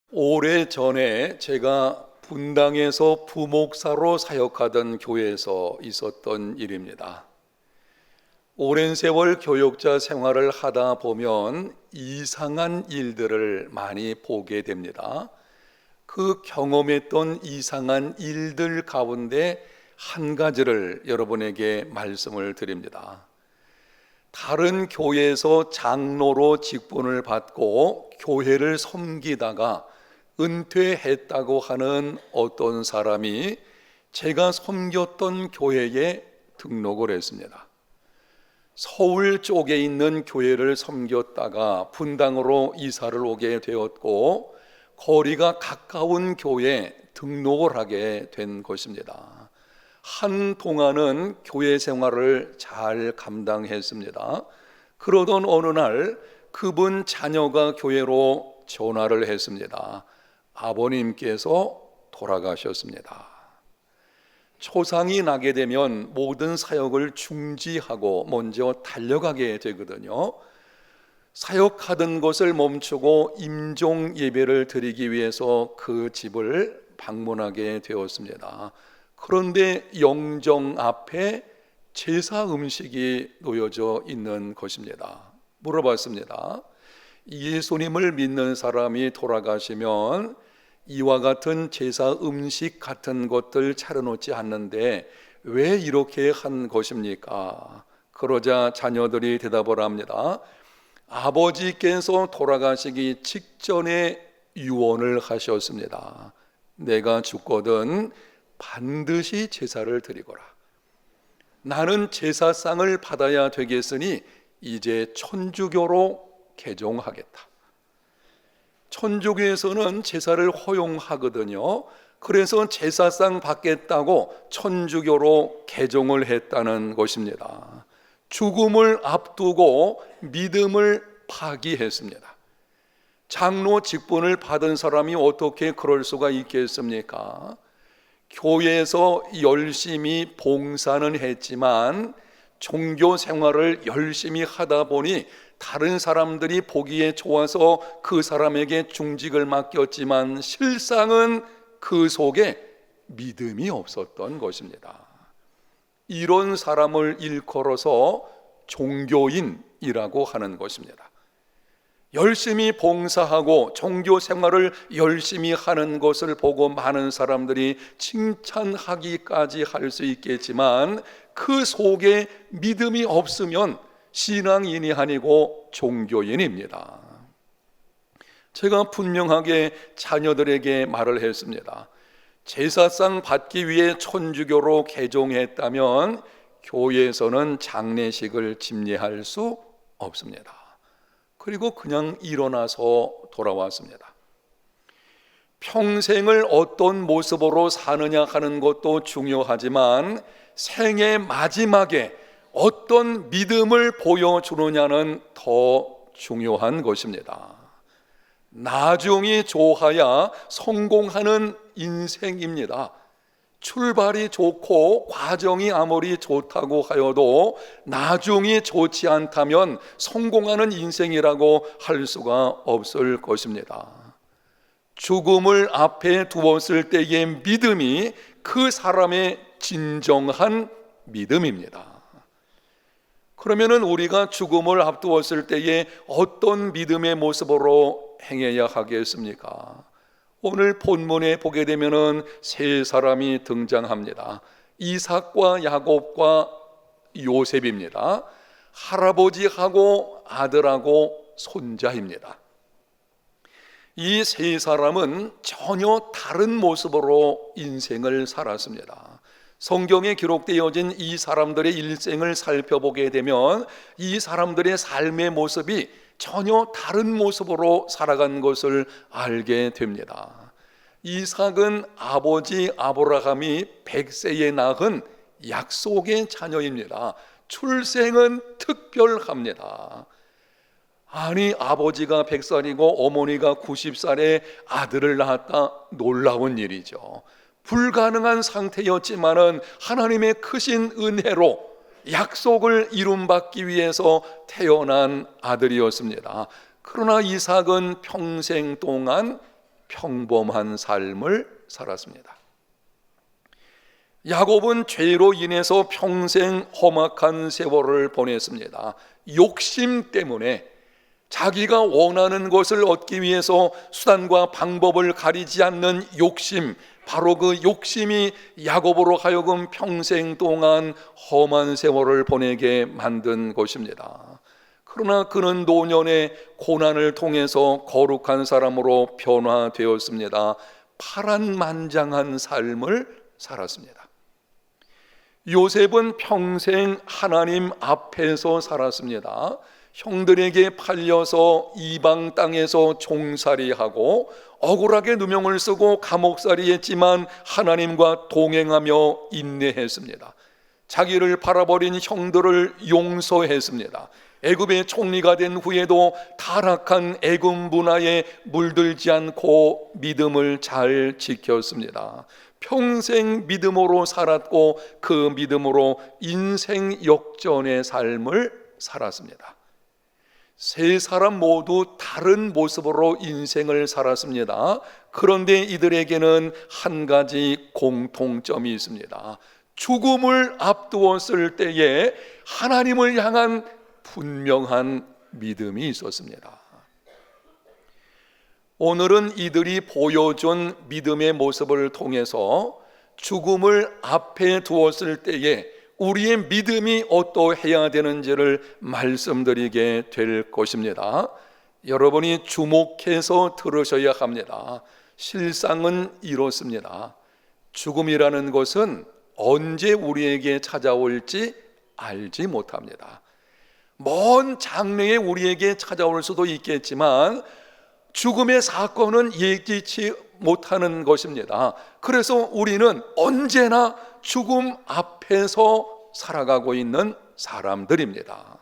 오래전에 제가 분당에서 부목사로 사역하던 교회에서 있었던 일입니다. 오랜 세월 교역자 생활을 하다 보면 이상한 일들을 많이 보게 됩니다. 그 경험했던 이상한 일들 가운데 한 가지를 여러분에게 말씀을 드립니다. 다른 교회에서 장로로 직분을 받고 교회를 섬기다가 은퇴했다고 하는 어떤 사람이 제가 섬겼던 교회에 등록을 했습니다. 서울 쪽에 있는 교회를 섬겼다가 분당으로 이사를 오게 되었고 거리가 가까운 교회에 등록을 하게 된 것입니다. 한동안은 교회 생활을 잘 감당했습니다. 그러던 어느 날 그분 자녀가 교회로 전화를 했습니다. 아버님께서 돌아가셨습니다. 초상이 나게 되면 모든 사역을 중지하고 먼저 달려가게 되거든요. 사역하던 것을 멈추고 임종 예배를 드리기 위해서 그 집을 방문하게 되었습니다. 그런데 영정 앞에 제사 음식이 놓여져 있는 것입니다. 물어봤습니다. 예수님을 믿는 사람이 돌아가시면 이와 같은 제사 음식 같은 것들 차려놓지 않는데 왜 이렇게 한 것입니까? 그러자 자녀들이 대답을 합니다. 아버지께서 돌아가시기 직전에 유언을 하셨습니다. 내가 죽거든 반드시 제사를 드리거라. 나는 제사상을 받아야 되겠으니 이제 천주교로 개종하겠다. 천주교에서는 제사를 허용하거든요. 그래서 제사상 받겠다고 천주교로 개종을 했다는 것입니다. 죽음을 앞두고 믿음을 파기했습니다. 장로 직분을 받은 사람이 어떻게 그럴 수가 있겠습니까? 교회에서 열심히 봉사는 했지만 종교 생활을 열심히 하다 보니 다른 사람들이 보기에 좋아서 그 사람에게 중직을 맡겼지만 실상은 그 속에 믿음이 없었던 것입니다. 이런 사람을 일컬어서 종교인이라고 하는 것입니다. 열심히 봉사하고 종교 생활을 열심히 하는 것을 보고 많은 사람들이 칭찬하기까지 할 수 있겠지만 그 속에 믿음이 없으면 신앙인이 아니고 종교인입니다. 제가 분명하게 자녀들에게 말을 했습니다. 제사상 받기 위해 천주교로 개종했다면 교회에서는 장례식을 집례할 수 없습니다. 그리고 그냥 일어나서 돌아왔습니다. 평생을 어떤 모습으로 사느냐 하는 것도 중요하지만 생의 마지막에 어떤 믿음을 보여주느냐는 더 중요한 것입니다. 나중이 좋아야 성공하는 인생입니다. 출발이 좋고 과정이 아무리 좋다고 하여도 나중이 좋지 않다면 성공하는 인생이라고 할 수가 없을 것입니다. 죽음을 앞에 두었을 때의 믿음이 그 사람의 진정한 믿음입니다. 그러면은 우리가 죽음을 앞두었을 때에 어떤 믿음의 모습으로 행해야 하겠습니까? 오늘 본문에 보게 되면은 세 사람이 등장합니다. 이삭과 야곱과 요셉입니다. 할아버지하고 아들하고 손자입니다. 이 세 사람은 전혀 다른 모습으로 인생을 살았습니다. 성경에 기록되어진 이 사람들의 일생을 살펴보게 되면 이 사람들의 삶의 모습이 전혀 다른 모습으로 살아간 것을 알게 됩니다. 이삭은 아버지 아브라함이 100세에 낳은 약속의 자녀입니다. 출생은 특별합니다. 아니, 아버지가 100살이고 어머니가 90살에 아들을 낳았다, 놀라운 일이죠. 불가능한 상태였지만은 하나님의 크신 은혜로 약속을 이룸받기 위해서 태어난 아들이었습니다. 그러나 이삭은 평생 동안 평범한 삶을 살았습니다. 야곱은 죄로 인해서 평생 험악한 세월을 보냈습니다. 욕심 때문에 자기가 원하는 것을 얻기 위해서 수단과 방법을 가리지 않는 욕심, 바로 그 욕심이 야곱으로 하여금 평생 동안 험한 세월을 보내게 만든 것입니다. 그러나 그는 노년의 고난을 통해서 거룩한 사람으로 변화되었습니다. 파란만장한 삶을 살았습니다. 요셉은 평생 하나님 앞에서 살았습니다. 형들에게 팔려서 이방 땅에서 종살이하고 억울하게 누명을 쓰고 감옥살이 했지만 하나님과 동행하며 인내했습니다. 자기를 팔아버린 형들을 용서했습니다. 애굽의 총리가 된 후에도 타락한 애굽 문화에 물들지 않고 믿음을 잘 지켰습니다. 평생 믿음으로 살았고 그 믿음으로 인생 역전의 삶을 살았습니다. 세 사람 모두 다른 모습으로 인생을 살았습니다. 그런데 이들에게는 한 가지 공통점이 있습니다. 죽음을 앞두었을 때에 하나님을 향한 분명한 믿음이 있었습니다. 오늘은 이들이 보여준 믿음의 모습을 통해서 죽음을 앞에 두었을 때에 우리의 믿음이 어떠해야 되는지를 말씀드리게 될 것입니다. 여러분이 주목해서 들으셔야 합니다. 실상은 이렇습니다. 죽음이라는 것은 언제 우리에게 찾아올지 알지 못합니다. 먼 장래에 우리에게 찾아올 수도 있겠지만 죽음의 사건은 예기치 못하는 것입니다. 그래서 우리는 언제나 죽음 앞에서 살아가고 있는 사람들입니다.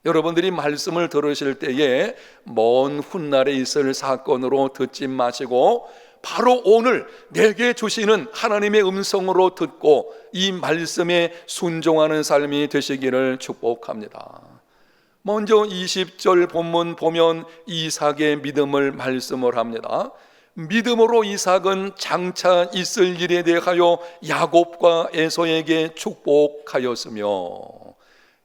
여러분들이 말씀을 들으실 때에 먼 훗날에 있을 사건으로 듣지 마시고 바로 오늘 내게 주시는 하나님의 음성으로 듣고 이 말씀에 순종하는 삶이 되시기를 축복합니다. 먼저 20절 본문 보면 이삭의 믿음을 말씀을 합니다. 믿음으로 이삭은 장차 있을 일에 대하여 야곱과 에서에게 축복하였으며,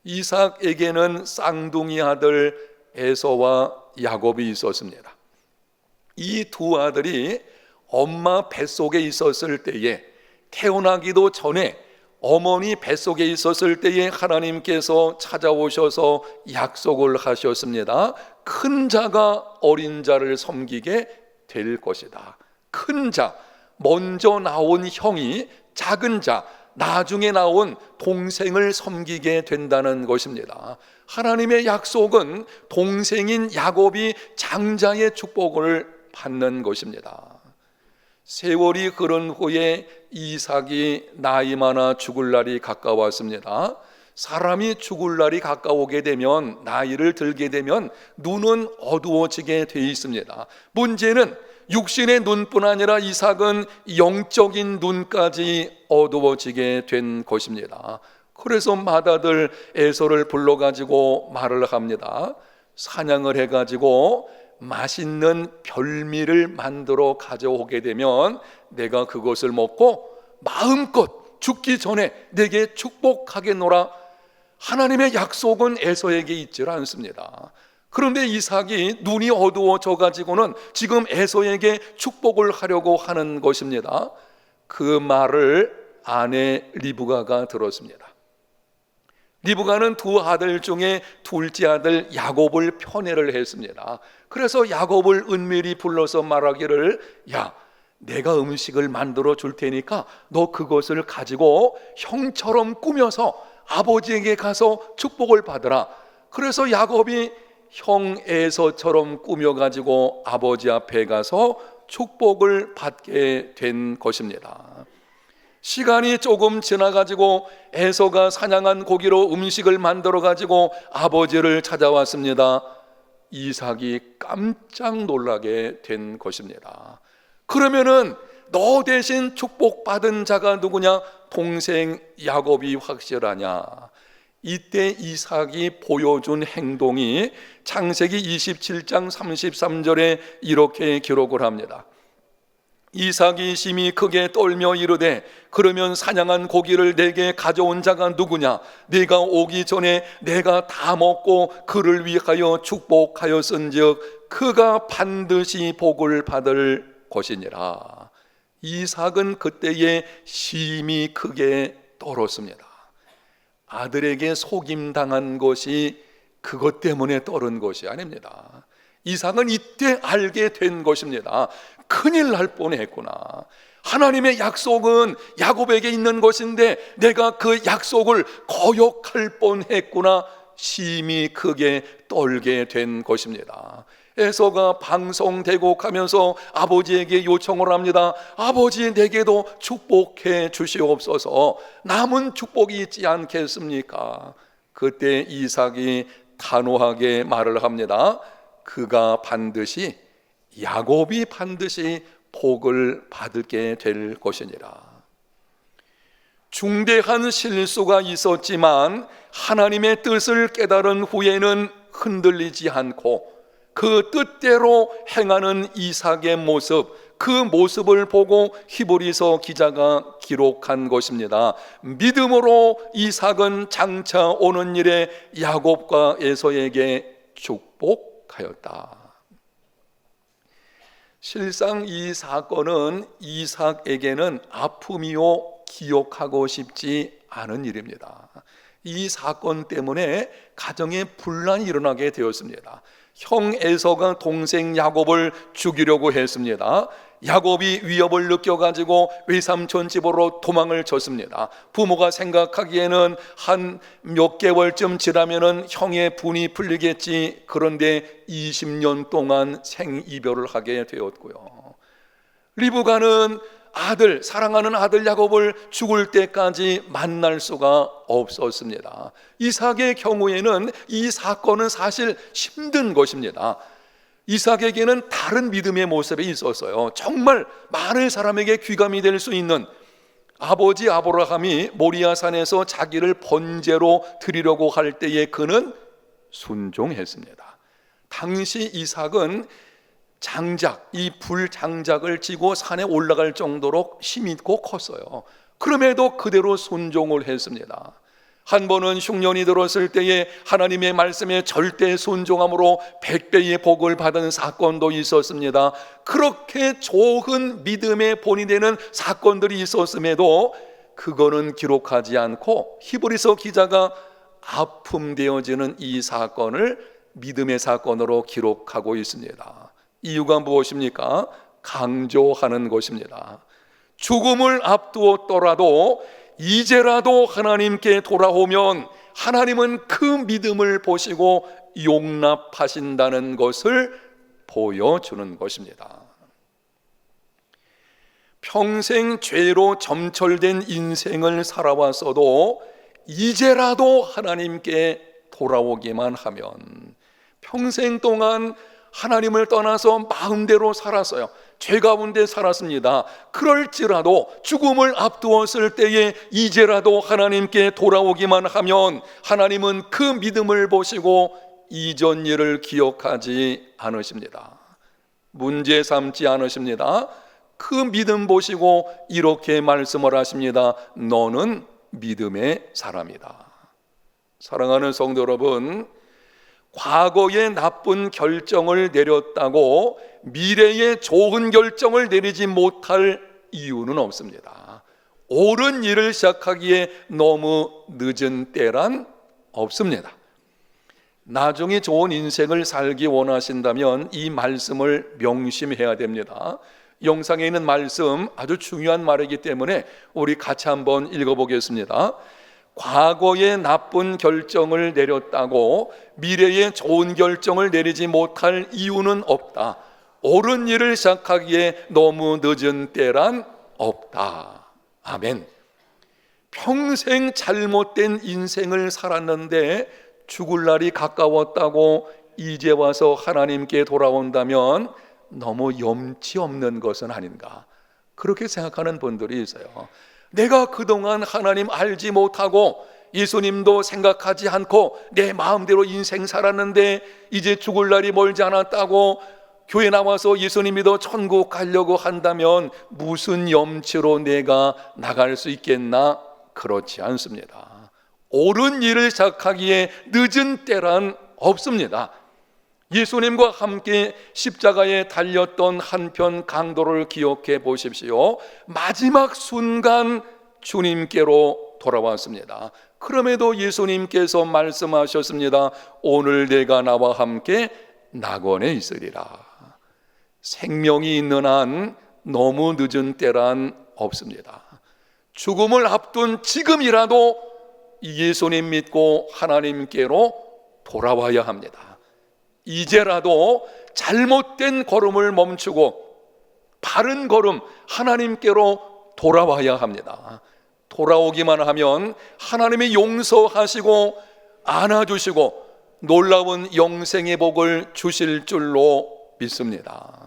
이삭에게는 쌍둥이 아들 에서와 야곱이 있었습니다. 이 두 아들이 엄마 뱃속에 있었을 때에, 태어나기도 전에 어머니 뱃속에 있었을 때에 하나님께서 찾아오셔서 약속을 하셨습니다. 큰 자가 어린 자를 섬기게 될 것이다. 큰 자, 먼저 나온 형이 작은 자, 나중에 나온 동생을 섬기게 된다는 것입니다. 하나님의 약속은 동생인 야곱이 장자의 축복을 받는 것입니다. 세월이 흐른 후에 이삭이 나이 많아 죽을 날이 가까웠습니다. 사람이 죽을 날이 가까우게 되면, 나이를 들게 되면 눈은 어두워지게 돼 있습니다. 문제는 육신의 눈뿐 아니라 이삭은 영적인 눈까지 어두워지게 된 것입니다. 그래서 맏아들 에서를 불러가지고 말을 합니다. 사냥을 해가지고 맛있는 별미를 만들어 가져오게 되면 내가 그것을 먹고 마음껏 죽기 전에 내게 축복하겠노라. 하나님의 약속은 에서에게 있지 않습니다. 그런데 이삭이 눈이 어두워져 가지고는 지금 에서에게 축복을 하려고 하는 것입니다. 그 말을 아내 리브가가 들었습니다. 리브가는 두 아들 중에 둘째 아들 야곱을 편애를 했습니다. 그래서 야곱을 은밀히 불러서 말하기를, 야, 내가 음식을 만들어 줄 테니까 너 그것을 가지고 형처럼 꾸며서 아버지에게 가서 축복을 받으라. 그래서 야곱이 형 에서처럼 꾸며가지고 아버지 앞에 가서 축복을 받게 된 것입니다. 시간이 조금 지나가지고 에서가 사냥한 고기로 음식을 만들어가지고 아버지를 찾아왔습니다. 이삭이 깜짝 놀라게 된 것입니다. 그러면은 너 대신 축복받은 자가 누구냐? 동생 야곱이 확실하냐? 이때 이삭이 보여준 행동이 창세기 27장 33절에 이렇게 기록을 합니다. 이삭이 심히 크게 떨며 이르되 그러면 사냥한 고기를 내게 가져온 자가 누구냐? 네가 오기 전에 내가 다 먹고 그를 위하여 축복하였은즉 그가 반드시 복을 받을 것이니라. 이삭은 그때에 심히 크게 떨었습니다. 아들에게 속임당한 것이 그것 때문에 떨은 것이 아닙니다. 이삭은 이때 알게 된 것입니다. 큰일 날 뻔했구나. 하나님의 약속은 야곱에게 있는 것인데 내가 그 약속을 거역할 뻔했구나. 심히 크게 떨게 된 것입니다. 에서가 방송대곡하면서 아버지에게 요청을 합니다. 아버지, 내게도 축복해 주시옵소서. 남은 축복이 있지 않겠습니까? 그때 이삭이 단호하게 말을 합니다. 그가 반드시, 야곱이 반드시 복을 받게 될 것이니라. 중대한 실수가 있었지만 하나님의 뜻을 깨달은 후에는 흔들리지 않고 그 뜻대로 행하는 이삭의 모습, 그 모습을 보고 히브리서 기자가 기록한 것입니다. 믿음으로 이삭은 장차 오는 일에 야곱과 에서에게 축복하였다. 실상 이 사건은 이삭에게는 아픔이요 기억하고 싶지 않은 일입니다. 이 사건 때문에 가정에 분란이 일어나게 되었습니다. 형 에서가 동생 야곱을 죽이려고 했습니다. 야곱이 위협을 느껴가지고 외삼촌 집으로 도망을 쳤습니다. 부모가 생각하기에는 한 몇 개월쯤 지나면은 형의 분이 풀리겠지. 그런데 20년 동안 생이별을 하게 되었고요. 리브가는 아들, 사랑하는 아들 야곱을 죽을 때까지 만날 수가 없었습니다. 이삭의 경우에는 이 사건은 사실 힘든 것입니다. 이삭에게는 다른 믿음의 모습이 있었어요. 정말 많은 사람에게 귀감이 될 수 있는 아버지 아브라함이 모리아산에서 자기를 번제로 드리려고 할 때에 그는 순종했습니다. 당시 이삭은 장작, 이 불장작을 지고 산에 올라갈 정도로 힘있고 컸어요. 그럼에도 그대로 순종을 했습니다. 한 번은 흉년이 들었을 때에 하나님의 말씀에 절대 순종함으로 100배의 복을 받은 사건도 있었습니다. 그렇게 좋은 믿음의 본이 되는 사건들이 있었음에도 그거는 기록하지 않고 히브리서 기자가 아픔되어지는 이 사건을 믿음의 사건으로 기록하고 있습니다. 이유가 무엇입니까? 강조하는 것입니다. 죽음을 앞두었더라도 이제라도 하나님께 돌아오면 하나님은 그 믿음을 보시고 용납하신다는 것을 보여주는 것입니다. 평생 죄로 점철된 인생을 살아왔어도 이제라도 하나님께 돌아오기만 하면 평생 동안 하나님을 떠나서 마음대로 살았어요. 죄 가운데 살았습니다. 그럴지라도 죽음을 앞두었을 때에 이제라도 하나님께 돌아오기만 하면 하나님은 그 믿음을 보시고 이전 일을 기억하지 않으십니다. 문제 삼지 않으십니다. 그 믿음 보시고 이렇게 말씀을 하십니다. 너는 믿음의 사람이다. 사랑하는 성도 여러분, 과거에 나쁜 결정을 내렸다고 미래에 좋은 결정을 내리지 못할 이유는 없습니다. 옳은 일을 시작하기에 너무 늦은 때란 없습니다. 나중에 좋은 인생을 살기 원하신다면 이 말씀을 명심해야 됩니다. 영상에 있는 말씀 아주 중요한 말이기 때문에 우리 같이 한번 읽어보겠습니다. 과거에 나쁜 결정을 내렸다고 미래에 좋은 결정을 내리지 못할 이유는 없다. 옳은 일을 시작하기에 너무 늦은 때란 없다. 아멘. 평생 잘못된 인생을 살았는데 죽을 날이 가까웠다고 이제 와서 하나님께 돌아온다면 너무 염치 없는 것은 아닌가, 그렇게 생각하는 분들이 있어요. 내가 그동안 하나님 알지 못하고 예수님도 생각하지 않고 내 마음대로 인생 살았는데 이제 죽을 날이 멀지 않았다고 교회 나와서 예수님 믿어 천국 가려고 한다면 무슨 염치로 내가 나갈 수 있겠나? 그렇지 않습니다. 옳은 일을 시작하기에 늦은 때란 없습니다. 예수님과 함께 십자가에 달렸던 한편 강도를 기억해 보십시오. 마지막 순간 주님께로 돌아왔습니다. 그럼에도 예수님께서 말씀하셨습니다. 오늘 내가 나와 함께 낙원에 있으리라. 생명이 있는 한 너무 늦은 때란 없습니다. 죽음을 앞둔 지금이라도 예수님 믿고 하나님께로 돌아와야 합니다. 이제라도 잘못된 걸음을 멈추고 바른 걸음 하나님께로 돌아와야 합니다. 돌아오기만 하면 하나님이 용서하시고 안아주시고 놀라운 영생의 복을 주실 줄로 믿습니다.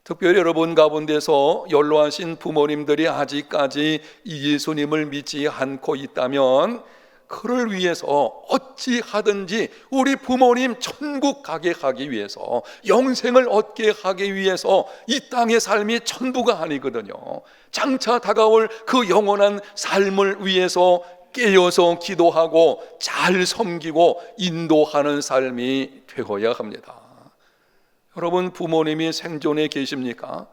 특별히 여러분 가운데서 연로하신 부모님들이 아직까지 예수님을 믿지 않고 있다면 그를 위해서 어찌하든지 우리 부모님 천국 가게 하기 위해서, 영생을 얻게 하기 위해서 이 땅의 삶이 전부가 아니거든요. 장차 다가올 그 영원한 삶을 위해서 깨어서 기도하고 잘 섬기고 인도하는 삶이 되어야 합니다. 여러분, 부모님이 생존해 계십니까?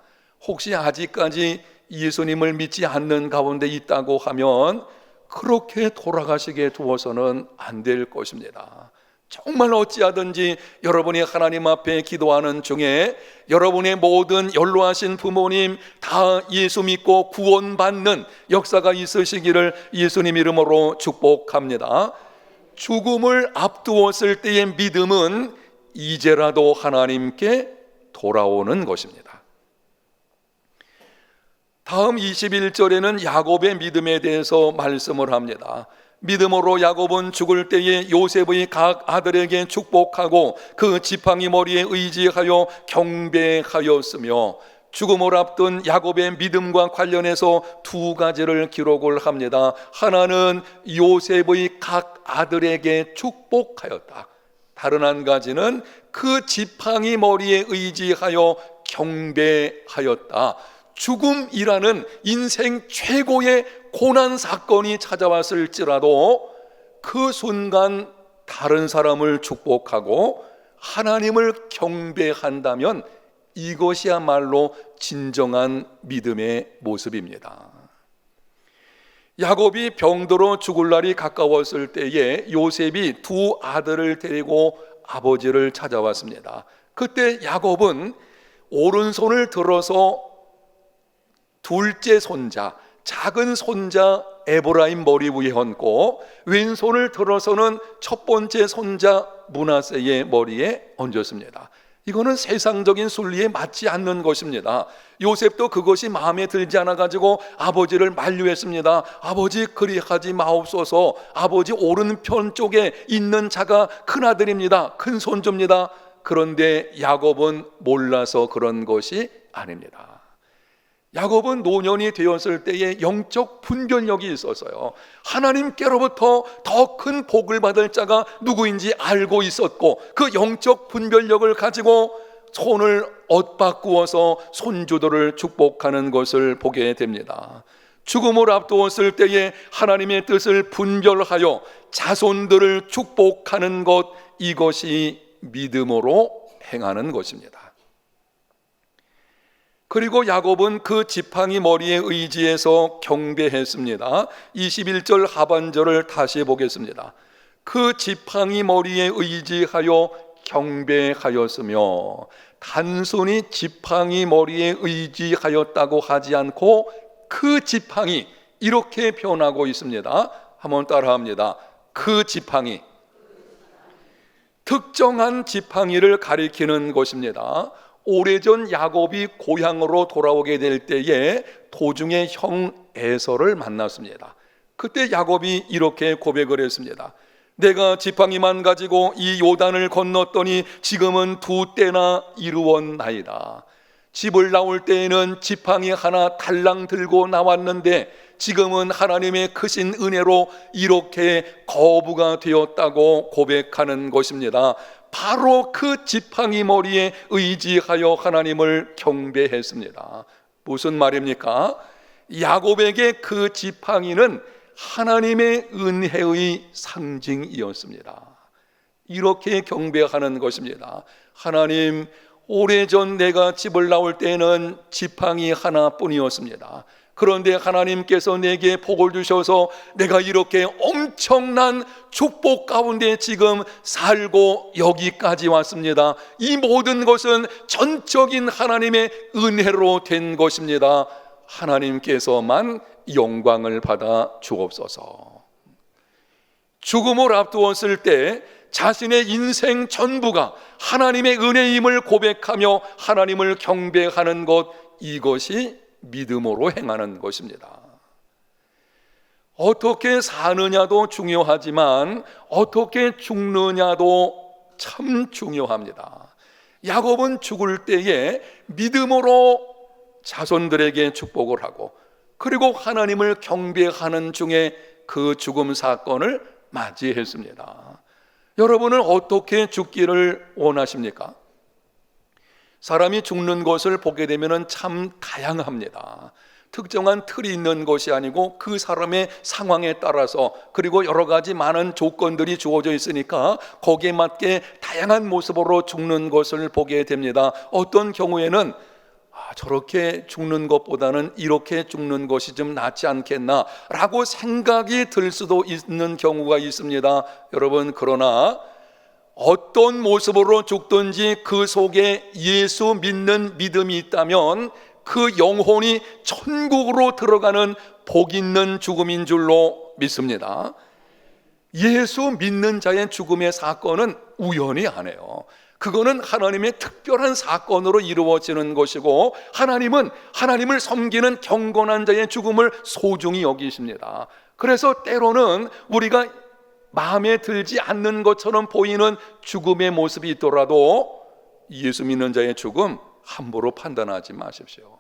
혹시 아직까지 예수님을 믿지 않는 가운데 있다고 하면 그렇게 돌아가시게 두어서는 안 될 것입니다. 정말 어찌하든지 여러분이 하나님 앞에 기도하는 중에 여러분의 모든 연로하신 부모님 다 예수 믿고 구원받는 역사가 있으시기를 예수님 이름으로 축복합니다. 죽음을 앞두었을 때의 믿음은 이제라도 하나님께 돌아오는 것입니다. 다음 21절에는 야곱의 믿음에 대해서 말씀을 합니다. 믿음으로 야곱은 죽을 때에 요셉의 각 아들에게 축복하고 그 지팡이 머리에 의지하여 경배하였으며, 죽음을 앞둔 야곱의 믿음과 관련해서 두 가지를 기록을 합니다. 하나는 요셉의 각 아들에게 축복하였다. 다른 한 가지는 그 지팡이 머리에 의지하여 경배하였다. 죽음이라는 인생 최고의 고난 사건이 찾아왔을지라도 그 순간 다른 사람을 축복하고 하나님을 경배한다면 이것이야말로 진정한 믿음의 모습입니다. 야곱이 병들어 죽을 날이 가까웠을 때에 요셉이 두 아들을 데리고 아버지를 찾아왔습니다. 그때 야곱은 오른손을 들어서 둘째 손자, 작은 손자 에브라임 머리 위에 얹고 왼손을 들어서는 첫 번째 손자 므낫세의 머리에 얹었습니다. 이거는 세상적인 순리에 맞지 않는 것입니다. 요셉도 그것이 마음에 들지 않아 가지고 아버지를 만류했습니다. 아버지, 그리하지 마옵소서. 아버지 오른편 쪽에 있는 자가 큰아들입니다. 큰 손주입니다. 그런데 야곱은 몰라서 그런 것이 아닙니다. 야곱은 노년이 되었을 때에 영적 분별력이 있었어요. 하나님께로부터 더 큰 복을 받을 자가 누구인지 알고 있었고, 그 영적 분별력을 가지고 손을 엇바꾸어서 손주들을 축복하는 것을 보게 됩니다. 죽음을 앞두었을 때에 하나님의 뜻을 분별하여 자손들을 축복하는 것, 이것이 믿음으로 행하는 것입니다. 그리고 야곱은 그 지팡이 머리에 의지해서 경배했습니다. 21절 하반절을 다시 보겠습니다. 그 지팡이 머리에 의지하여 경배하였으며, 단순히 지팡이 머리에 의지하였다고 하지 않고 그 지팡이, 이렇게 표현하고 있습니다. 한번 따라합니다. 그 지팡이, 특정한 지팡이를 가리키는 것입니다. 오래전 야곱이 고향으로 돌아오게 될 때에 도중에 형 에서를 만났습니다. 그때 야곱이 이렇게 고백을 했습니다. 내가 지팡이만 가지고 이 요단을 건넜더니 지금은 두 때나 이루었나이다. 집을 나올 때에는 지팡이 하나 달랑 들고 나왔는데 지금은 하나님의 크신 은혜로 이렇게 거부가 되었다고 고백하는 것입니다. 바로 그 지팡이 머리에 의지하여 하나님을 경배했습니다. 무슨 말입니까? 야곱에게 그 지팡이는 하나님의 은혜의 상징이었습니다. 이렇게 경배하는 것입니다. 하나님, 오래전 내가 집을 나올 때는 지팡이 하나뿐이었습니다. 그런데 하나님께서 내게 복을 주셔서 내가 이렇게 엄청난 축복 가운데 지금 살고 여기까지 왔습니다. 이 모든 것은 전적인 하나님의 은혜로 된 것입니다. 하나님께서만 영광을 받아 주옵소서. 죽음을 앞두었을 때 자신의 인생 전부가 하나님의 은혜임을 고백하며 하나님을 경배하는 것, 이것이 믿음으로 행하는 것입니다. 어떻게 사느냐도 중요하지만 어떻게 죽느냐도 참 중요합니다. 야곱은 죽을 때에 믿음으로 자손들에게 축복을 하고 그리고 하나님을 경배하는 중에 그 죽음 사건을 맞이했습니다. 여러분은 어떻게 죽기를 원하십니까? 사람이 죽는 것을 보게 되면 참 다양합니다. 특정한 틀이 있는 것이 아니고 그 사람의 상황에 따라서, 그리고 여러 가지 많은 조건들이 주어져 있으니까 거기에 맞게 다양한 모습으로 죽는 것을 보게 됩니다. 어떤 경우에는 저렇게 죽는 것보다는 이렇게 죽는 것이 좀 낫지 않겠나 라고 생각이 들 수도 있는 경우가 있습니다. 여러분, 그러나 어떤 모습으로 죽든지 그 속에 예수 믿는 믿음이 있다면 그 영혼이 천국으로 들어가는 복 있는 죽음인 줄로 믿습니다. 예수 믿는 자의 죽음의 사건은 우연이 아니에요. 그거는 하나님의 특별한 사건으로 이루어지는 것이고, 하나님은 하나님을 섬기는 경건한 자의 죽음을 소중히 여기십니다. 그래서 때로는 우리가 마음에 들지 않는 것처럼 보이는 죽음의 모습이 있더라도 예수 믿는 자의 죽음 함부로 판단하지 마십시오.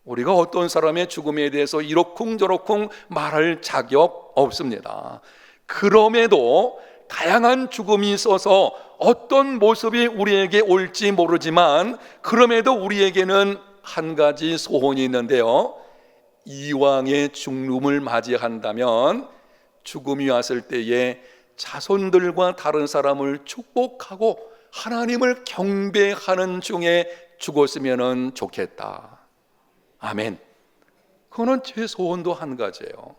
우리가 어떤 사람의 죽음에 대해서 이러쿵저러쿵 말할 자격 없습니다. 그럼에도 다양한 죽음이 있어서 어떤 모습이 우리에게 올지 모르지만, 그럼에도 우리에게는 한 가지 소원이 있는데요, 이왕의 죽음을 맞이한다면 죽음이 왔을 때에 자손들과 다른 사람을 축복하고 하나님을 경배하는 중에 죽었으면 좋겠다. 아멘. 그거는 제 소원도 한 가지예요.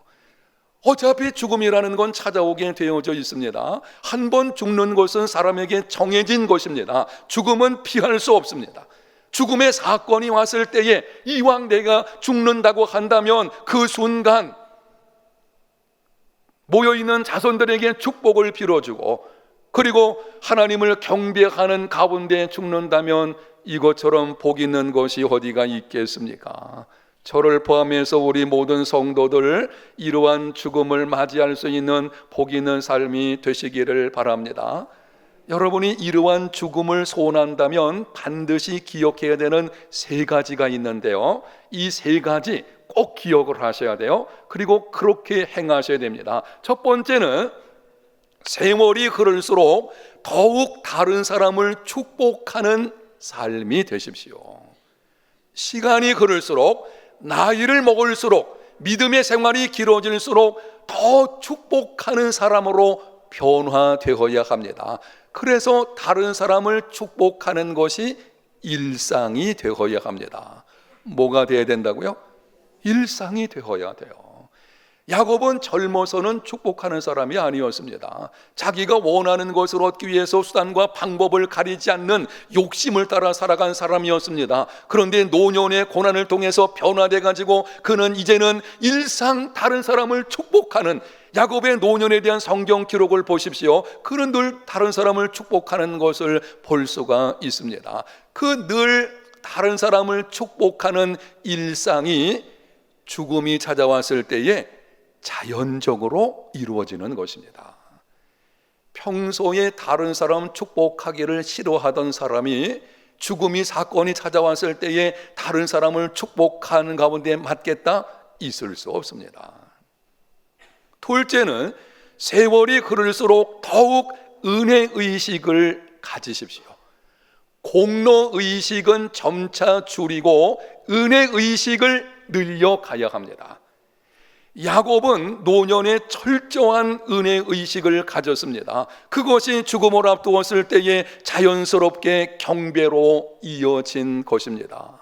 어차피 죽음이라는 건 찾아오게 되어져 있습니다. 한 번 죽는 것은 사람에게 정해진 것입니다. 죽음은 피할 수 없습니다. 죽음의 사건이 왔을 때에 이왕 내가 죽는다고 한다면 그 순간 모여있는 자손들에게 축복을 빌어주고, 그리고 하나님을 경배하는 가운데 죽는다면 이것처럼 복 있는 것이 어디가 있겠습니까? 저를 포함해서 우리 모든 성도들 이러한 죽음을 맞이할 수 있는 복 있는 삶이 되시기를 바랍니다. 여러분이 이러한 죽음을 소원한다면 반드시 기억해야 되는 세 가지가 있는데요, 이 세 가지 꼭 기억을 하셔야 돼요. 그리고 그렇게 행하셔야 됩니다. 첫 번째는 세월이 흐를수록 더욱 다른 사람을 축복하는 삶이 되십시오. 시간이 흐를수록, 나이를 먹을수록, 믿음의 생활이 길어질수록 더 축복하는 사람으로 변화되어야 합니다. 그래서 다른 사람을 축복하는 것이 일상이 되어야 합니다. 뭐가 되어야 된다고요? 일상이 되어야 돼요. 야곱은 젊어서는 축복하는 사람이 아니었습니다. 자기가 원하는 것을 얻기 위해서 수단과 방법을 가리지 않는 욕심을 따라 살아간 사람이었습니다. 그런데 노년의 고난을 통해서 변화돼 가지고 그는 이제는 일상 다른 사람을 축복하는, 야곱의 노년에 대한 성경 기록을 보십시오. 그는 늘 다른 사람을 축복하는 것을 볼 수가 있습니다. 그 늘 다른 사람을 축복하는 일상이 죽음이 찾아왔을 때에 자연적으로 이루어지는 것입니다. 평소에 다른 사람 축복하기를 싫어하던 사람이 죽음이 사건이 찾아왔을 때에 다른 사람을 축복하는 가운데 맞겠다? 있을 수 없습니다. 둘째는 세월이 흐를수록 더욱 은혜의식을 가지십시오. 공로의식은 점차 줄이고 은혜의식을 늘려가야 합니다. 야곱은 노년에 철저한 은혜의식을 가졌습니다. 그것이 죽음을 앞두었을 때에 자연스럽게 경배로 이어진 것입니다.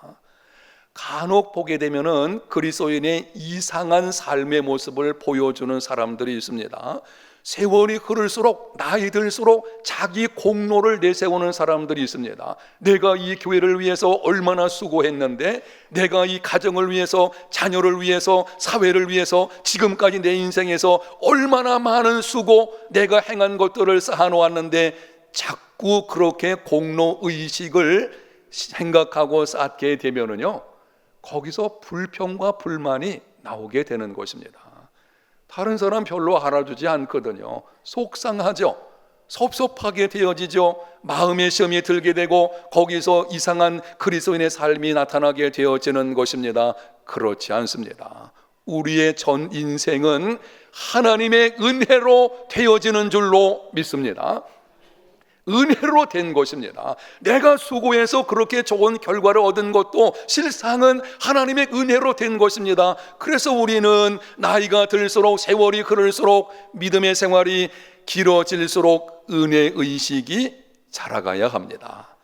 간혹 보게 되면은 그리스도인의 이상한 삶의 모습을 보여주는 사람들이 있습니다. 세월이 흐를수록 나이 들수록 자기 공로를 내세우는 사람들이 있습니다. 내가 이 교회를 위해서 얼마나 수고했는데, 내가 이 가정을 위해서, 자녀를 위해서, 사회를 위해서 지금까지 내 인생에서 얼마나 많은 수고, 내가 행한 것들을 쌓아놓았는데 자꾸 그렇게 공로의식을 생각하고 쌓게 되면은요, 거기서 불평과 불만이 나오게 되는 것입니다. 다른 사람 별로 알아주지 않거든요. 속상하죠. 섭섭하게 되어지죠. 마음의 시험이 들게 되고 거기서 이상한 그리스도인의 삶이 나타나게 되어지는 것입니다. 그렇지 않습니다. 우리의 전 인생은 하나님의 은혜로 되어지는 줄로 믿습니다. 은혜로 된 것입니다. 내가 수고해서 그렇게 좋은 결과를 얻은 것도 실상은 하나님의 은혜로 된 것입니다. 그래서 우리는 나이가 들수록, 세월이 흐를수록, 믿음의 생활이 길어질수록 은혜의식이 자라가야 합니다.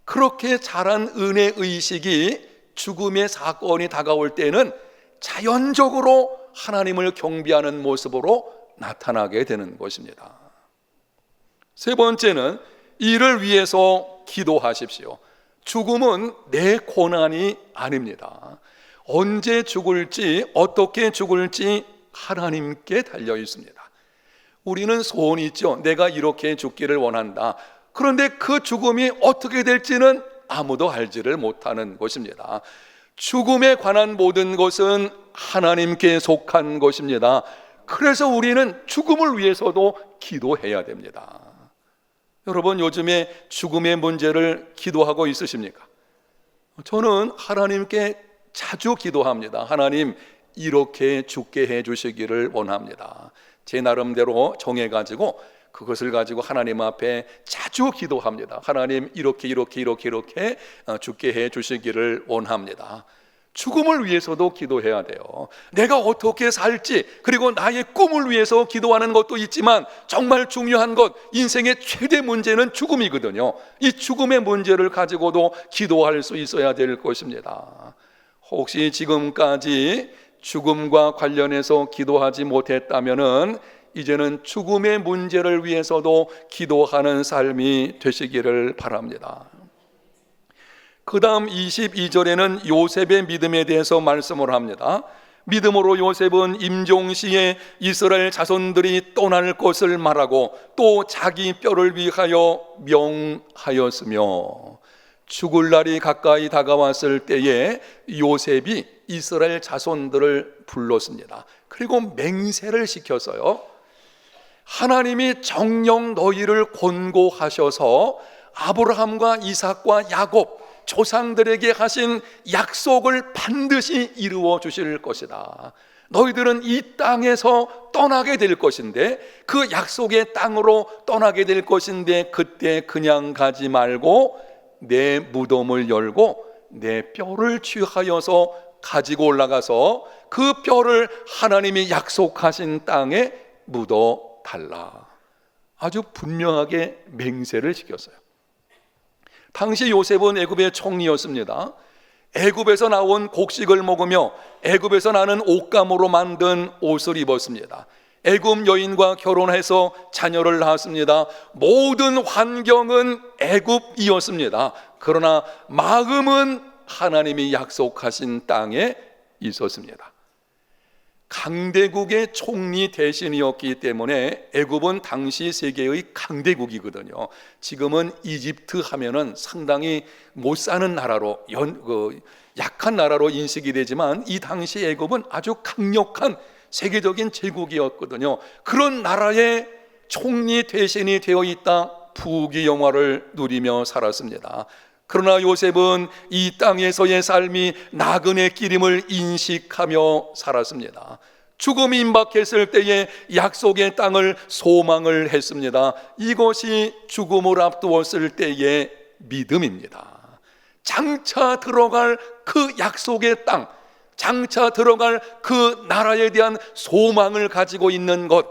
그렇게 자란 은혜의식이 죽음의 사건이 다가올 때는 자연적으로 하나님을 경배하는 모습으로 나타나게 되는 것입니다. 세 번째는 이를 위해서 기도하십시오. 죽음은 내 고난이 아닙니다. 언제 죽을지, 어떻게 죽을지 하나님께 달려 있습니다. 우리는 소원이 있죠. 내가 이렇게 죽기를 원한다. 그런데 그 죽음이 어떻게 될지는 아무도 알지를 못하는 것입니다. 죽음에 관한 모든 것은 하나님께 속한 것입니다. 그래서 우리는 죽음을 위해서도 기도해야 됩니다. 여러분, 요즘에 죽음의 문제를 기도하고 있으십니까? 저는 하나님께 자주 기도합니다. 하나님, 이렇게 죽게 해 주시기를 원합니다. 제 나름대로 정해가지고 그것을 가지고 하나님 앞에 자주 기도합니다. 하나님, 이렇게 죽게 해 주시기를 원합니다. 죽음을 위해서도 기도해야 돼요. 내가 어떻게 살지, 그리고 나의 꿈을 위해서 기도하는 것도 있지만 정말 중요한 것, 인생의 최대 문제는 죽음이거든요. 이 죽음의 문제를 가지고도 기도할 수 있어야 될 것입니다. 혹시 지금까지 죽음과 관련해서 기도하지 못했다면은 이제는 죽음의 문제를 위해서도 기도하는 삶이 되시기를 바랍니다. 그 다음 22절에는 요셉의 믿음에 대해서 말씀을 합니다. 믿음으로 요셉은 임종시에 이스라엘 자손들이 떠날 것을 말하고 또 자기 뼈를 위하여 명하였으며, 죽을 날이 가까이 다가왔을 때에 요셉이 이스라엘 자손들을 불렀습니다. 그리고 맹세를 시켰어요. 하나님이 정녕 너희를 권고하셔서 아브라함과 이삭과 야곱 조상들에게 하신 약속을 반드시 이루어 주실 것이다. 너희들은 이 땅에서 떠나게 될 것인데, 그 약속의 땅으로 떠나게 될 것인데, 그때 그냥 가지 말고 내 무덤을 열고 내 뼈를 취하여서 가지고 올라가서 그 뼈를 하나님이 약속하신 땅에 묻어 달라. 아주 분명하게 맹세를 시켰어요. 당시 요셉은 애굽의 총리였습니다. 애굽에서 나온 곡식을 먹으며 애굽에서 나는 옷감으로 만든 옷을 입었습니다. 애굽 여인과 결혼해서 자녀를 낳았습니다. 모든 환경은 애굽이었습니다. 그러나 마음은 하나님이 약속하신 땅에 있었습니다. 강대국의 총리 대신이었기 때문에 애굽은 당시 세계의 강대국이거든요. 지금은 이집트 하면은 상당히 못 사는 나라로, 약한 나라로 인식이 되지만 이 당시 애굽은 아주 강력한 세계적인 제국이었거든요. 그런 나라의 총리 대신이 되어 있다, 부귀영화를 누리며 살았습니다. 그러나 요셉은 이 땅에서의 삶이 나그네 길임을 인식하며 살았습니다. 죽음이 임박했을 때에 약속의 땅을 소망을 했습니다. 이것이 죽음을 앞두었을 때의 믿음입니다. 장차 들어갈 그 약속의 땅, 장차 들어갈 그 나라에 대한 소망을 가지고 있는 것,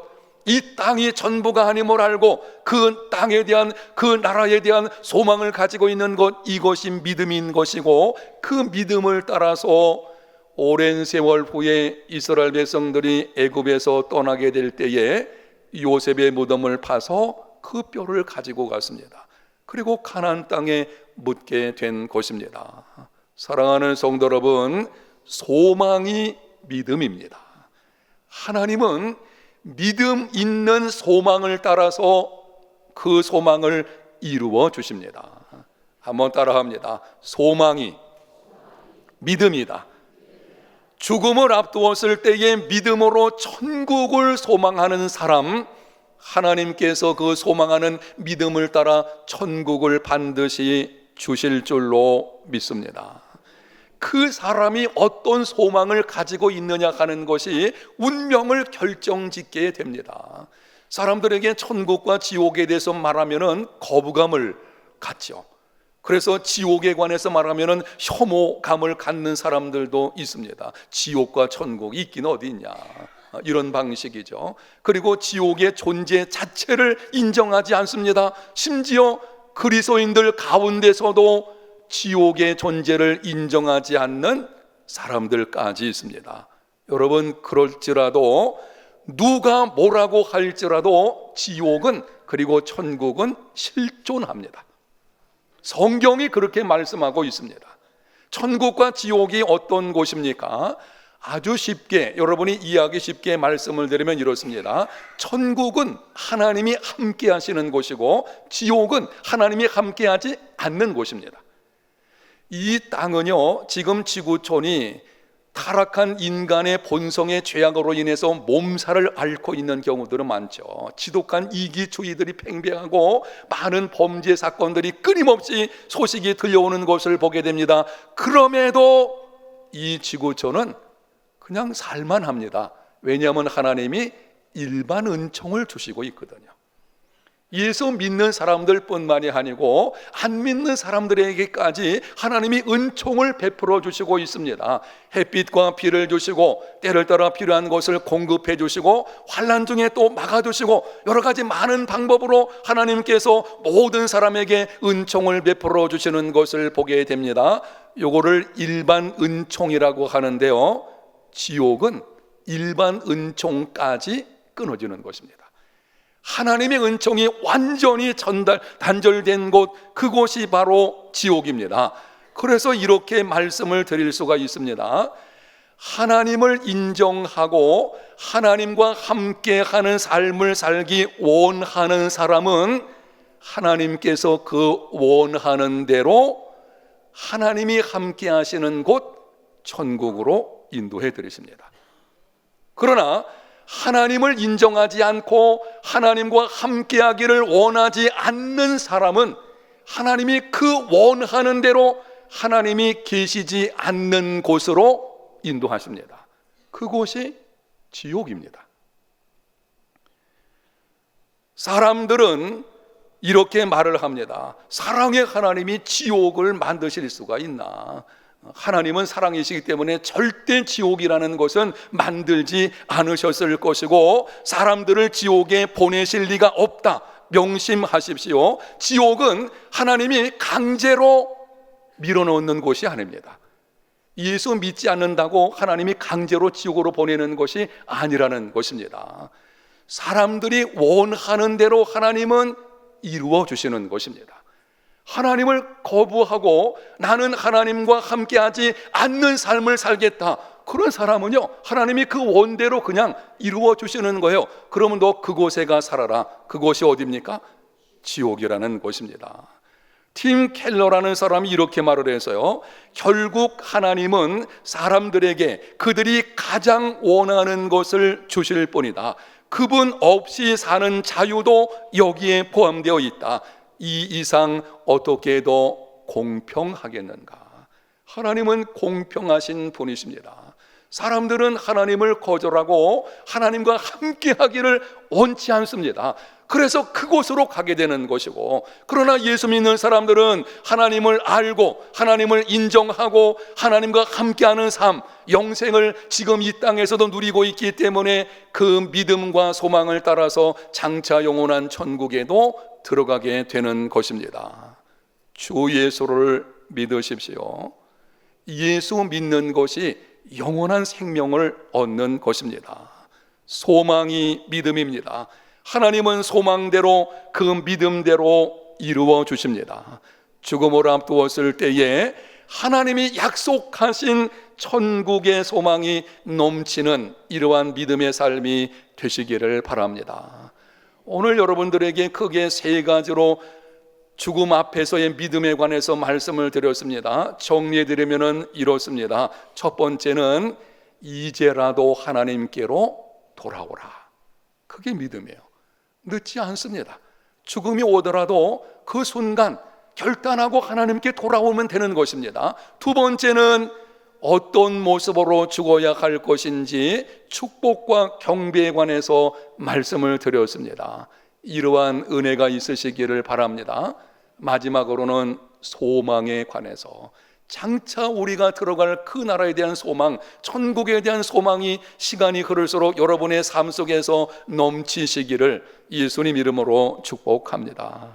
이 땅이 전부가 아님을 알고 그 땅에 대한, 그 나라에 대한 소망을 가지고 있는 것, 이것이 믿음인 것이고, 그 믿음을 따라서 오랜 세월 후에 이스라엘 백성들이 애굽에서 떠나게 될 때에 요셉의 무덤을 파서 그 뼈를 가지고 갔습니다. 그리고 가나안 땅에 묻게 된 것입니다. 사랑하는 성도 여러분, 소망이 믿음입니다. 하나님은 믿음 있는 소망을 따라서 그 소망을 이루어 주십니다. 한번 따라합니다. 소망이 믿음이다. 죽음을 앞두었을 때에 믿음으로 천국을 소망하는 사람, 하나님께서 그 소망하는 믿음을 따라 천국을 반드시 주실 줄로 믿습니다. 그 사람이 어떤 소망을 가지고 있느냐 하는 것이 운명을 결정짓게 됩니다. 사람들에게 천국과 지옥에 대해서 말하면은 거부감을 갖죠. 그래서 지옥에 관해서 말하면은 혐오감을 갖는 사람들도 있습니다. 지옥과 천국 있긴 어디 있냐, 이런 방식이죠. 그리고 지옥의 존재 자체를 인정하지 않습니다. 심지어 그리스도인들 가운데서도 지옥의 존재를 인정하지 않는 사람들까지 있습니다. 여러분, 그럴지라도 누가 뭐라고 할지라도 지옥은, 그리고 천국은 실존합니다. 성경이 그렇게 말씀하고 있습니다. 천국과 지옥이 어떤 곳입니까? 아주 쉽게, 여러분이 이해하기 쉽게 말씀을 드리면 이렇습니다. 천국은 하나님이 함께 하시는 곳이고, 지옥은 하나님이 함께 하지 않는 곳입니다. 이 땅은요, 지금 지구촌이 타락한 인간의 본성의 죄악으로 인해서 몸살을 앓고 있는 경우들은 많죠. 지독한 이기주의들이 팽배하고 많은 범죄 사건들이 끊임없이 소식이 들려오는 것을 보게 됩니다. 그럼에도 이 지구촌은 그냥 살만합니다. 왜냐하면 하나님이 일반 은총을 주시고 있거든요. 예수 믿는 사람들뿐만이 아니고 안 믿는 사람들에게까지 하나님이 은총을 베풀어 주시고 있습니다. 햇빛과 비를 주시고, 때를 따라 필요한 것을 공급해 주시고, 환난 중에 또 막아주시고, 여러 가지 많은 방법으로 하나님께서 모든 사람에게 은총을 베풀어 주시는 것을 보게 됩니다. 요거를 일반 은총이라고 하는데요, 지옥은 일반 은총까지 끊어지는 것입니다. 하나님의 은총이 완전히 단절된 곳, 그곳이 바로 지옥입니다. 그래서 이렇게 말씀을 드릴 수가 있습니다. 하나님을 인정하고 하나님과 함께하는 삶을 살기 원하는 사람은 하나님께서 그 원하는 대로 하나님이 함께 하시는 곳 천국으로 인도해 드리십니다. 그러나 하나님을 인정하지 않고 하나님과 함께하기를 원하지 않는 사람은 하나님이 그 원하는 대로 하나님이 계시지 않는 곳으로 인도하십니다. 그곳이 지옥입니다. 사람들은 이렇게 말을 합니다. 사랑의 하나님이 지옥을 만드실 수가 있나? 하나님은 사랑이시기 때문에 절대 지옥이라는 것은 만들지 않으셨을 것이고, 사람들을 지옥에 보내실 리가 없다, 명심하십시오. 지옥은 하나님이 강제로 밀어넣는 곳이 아닙니다. 예수 믿지 않는다고 하나님이 강제로 지옥으로 보내는 것이 아니라는 것입니다. 사람들이 원하는 대로 하나님은 이루어 주시는 것입니다. 하나님을 거부하고 나는 하나님과 함께하지 않는 삶을 살겠다, 그런 사람은요, 하나님이 그 원대로 그냥 이루어 주시는 거예요. 그러면 너 그곳에 가 살아라. 그곳이 어디입니까? 지옥이라는 곳입니다. 팀 켈러라는 사람이 이렇게 말을 해서요, 결국 하나님은 사람들에게 그들이 가장 원하는 것을 주실 뿐이다. 그분 없이 사는 자유도 여기에 포함되어 있다. 이 이상 어떻게 더 공평하겠는가? 하나님은 공평하신 분이십니다. 사람들은 하나님을 거절하고 하나님과 함께 하기를 원치 않습니다. 그래서 그곳으로 가게 되는 것이고, 그러나 예수 믿는 사람들은 하나님을 알고 하나님을 인정하고 하나님과 함께하는 삶, 영생을 지금 이 땅에서도 누리고 있기 때문에 그 믿음과 소망을 따라서 장차 영원한 천국에도 들어가게 되는 것입니다. 주 예수를 믿으십시오. 예수 믿는 것이 영원한 생명을 얻는 것입니다. 소망이 믿음입니다. 하나님은 소망대로 그 믿음대로 이루어 주십니다. 죽음을 앞두었을 때에 하나님이 약속하신 천국의 소망이 넘치는 이러한 믿음의 삶이 되시기를 바랍니다. 오늘 여러분들에게 크게 세 가지로 죽음 앞에서의 믿음에 관해서 말씀을 드렸습니다. 정리해드리면 이렇습니다. 첫 번째는 이제라도 하나님께로 돌아오라. 그게 믿음이에요. 늦지 않습니다. 죽음이 오더라도 그 순간 결단하고 하나님께 돌아오면 되는 것입니다. 두 번째는 어떤 모습으로 죽어야 할 것인지 축복과 경배에 관해서 말씀을 드렸습니다. 이러한 은혜가 있으시기를 바랍니다. 마지막으로는 소망에 관해서 장차 우리가 들어갈 그 나라에 대한 소망, 천국에 대한 소망이 시간이 흐를수록 여러분의 삶 속에서 넘치시기를 예수님 이름으로 축복합니다.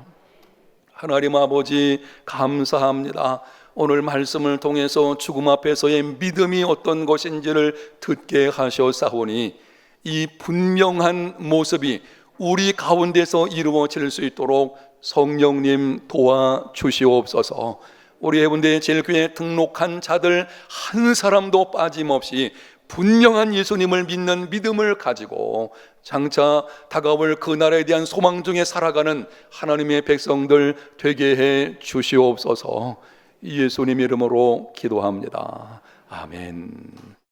하나님 아버지 감사합니다. 오늘 말씀을 통해서 죽음 앞에서의 믿음이 어떤 것인지를 듣게 하셨사오니 이 분명한 모습이 우리 가운데서 이루어질 수 있도록 성령님 도와주시옵소서. 우리 해운대 제일교회에 등록한 자들 한 사람도 빠짐없이 분명한 예수님을 믿는 믿음을 가지고 장차 다가올 그 날에 대한 소망 중에 살아가는 하나님의 백성들 되게 해 주시옵소서. 예수님 이름으로 기도합니다. 아멘.